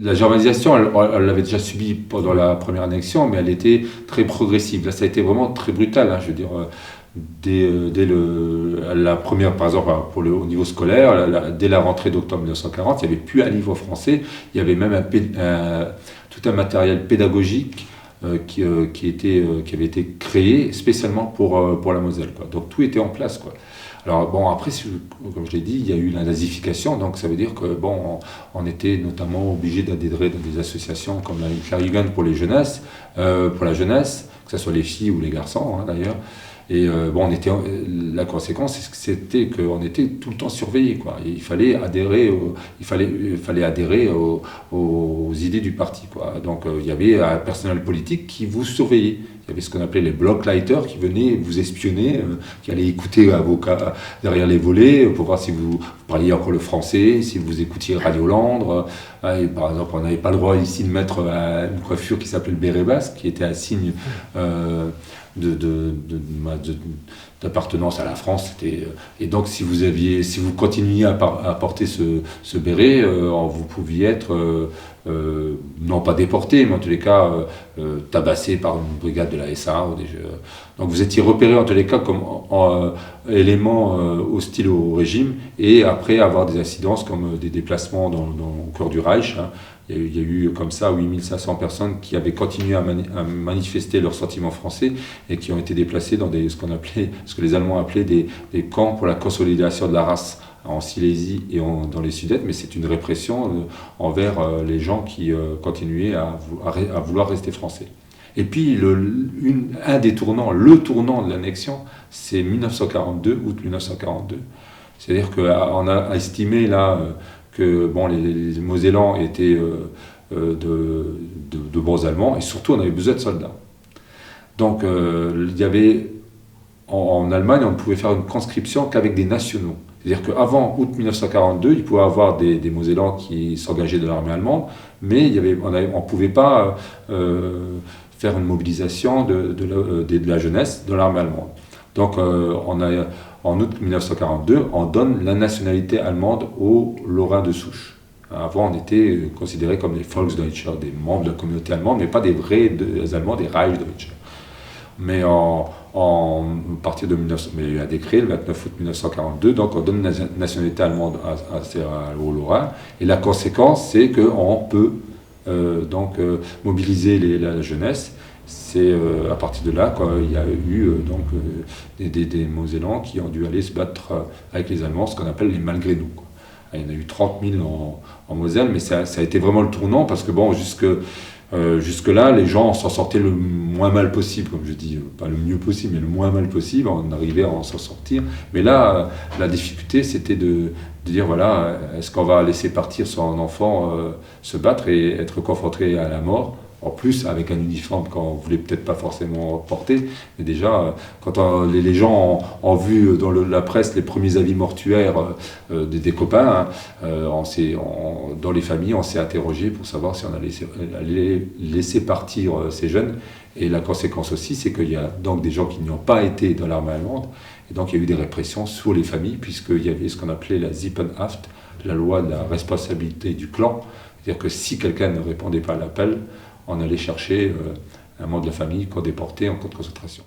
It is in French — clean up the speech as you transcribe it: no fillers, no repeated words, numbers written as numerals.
La germanisation, elle l'avait déjà subie pendant la première annexion, mais elle était très progressive. Là, ça a été vraiment très brutal, hein, je veux dire, dès la première, par exemple, au niveau scolaire, dès la rentrée d'octobre 1940, il n'y avait plus un livre français, il y avait même tout un matériel pédagogique qui avait été créé spécialement pour la Moselle, quoi. Donc tout était en place, quoi. Alors bon, après, comme je l'ai dit, il y a eu la nazification, donc ça veut dire que bon, on était notamment obligé d'adhérer dans des associations comme la Clarion pour pour la jeunesse, que ce soit les filles ou les garçons, hein, d'ailleurs. Et bon, la conséquence, c'était qu'on était tout le temps surveillé, quoi. Et il fallait adhérer, il fallait adhérer aux idées du parti, quoi. Donc il y avait un personnel politique qui vous surveillait. Il y avait ce qu'on appelait les blocklighters qui venaient vous espionner, qui allaient écouter derrière les volets pour voir si vous parliez encore le français, si vous écoutiez Radio Landre. Et par exemple, on n'avait pas le droit ici de mettre une coiffure qui s'appelait le béret basque, qui était un signe d'appartenance à la France. Et donc, si vous continuiez à porter ce béret, vous pouviez être non pas déporté, mais en tous les cas tabassé par une brigade de la SA. Donc vous étiez repéré en tous les cas comme élément hostile au régime, et après avoir des incidences comme des déplacements au cœur du Reich, hein. Il y a eu comme ça 8500 personnes qui avaient continué à manifester leurs sentiments français et qui ont été déplacées dans ce que les Allemands appelaient des camps pour la consolidation de la race en Silésie et dans les Sudètes, mais c'est une répression envers les gens qui continuaient à vouloir rester français. Et puis le tournant de l'annexion, c'est 1942, août 1942. C'est-à-dire qu'on a estimé là que bon, les Mosellans étaient de bons Allemands, et surtout on avait besoin de soldats. Donc il y avait en Allemagne, on ne pouvait faire une conscription qu'avec des nationaux. C'est-à-dire qu'avant août 1942, il pouvait y avoir des Mosellans qui s'engageaient de l'armée allemande, mais on ne pouvait pas faire une mobilisation de la jeunesse de l'armée allemande. Donc en août 1942, on donne la nationalité allemande aux Lorrains de souche. Avant, on était considérés comme des Volksdeutscher, des membres de la communauté allemande, mais pas des vrais Allemands, des Reichsdeutscher. Mais mais il y a eu un décret le 29 août 1942, donc on donne la nationalité allemande aux Lorrains, et la conséquence, c'est qu'on peut mobiliser la jeunesse. C'est à partir de là qu'il y a eu des Mosellans qui ont dû aller se battre avec les Allemands, ce qu'on appelle les malgré nous, quoi. Il y en a eu 30 000 en Moselle, mais ça a été vraiment le tournant, parce que bon, jusque-là, les gens s'en sortaient le moins mal possible, comme je dis, pas le mieux possible, mais le moins mal possible, on arrivait à s'en sortir. Mais là, la difficulté, c'était de dire, voilà, est-ce qu'on va laisser partir son enfant se battre et être confronté à la mort, en plus avec un uniforme qu'on ne voulait peut-être pas forcément porter. Mais déjà, quand les gens ont vu dans la presse les premiers avis mortuaires des copains, dans les familles, on s'est interrogé pour savoir si on allait laisser partir ces jeunes. Et la conséquence aussi, c'est qu'il y a donc des gens qui n'y ont pas été dans l'armée allemande. Et donc il y a eu des répressions sur les familles, puisqu'il y avait ce qu'on appelait la Sippenhaft, la loi de la responsabilité du clan. C'est-à-dire que si quelqu'un ne répondait pas à l'appel, on allait chercher un membre de la famille qu'on déportait en camp de concentration.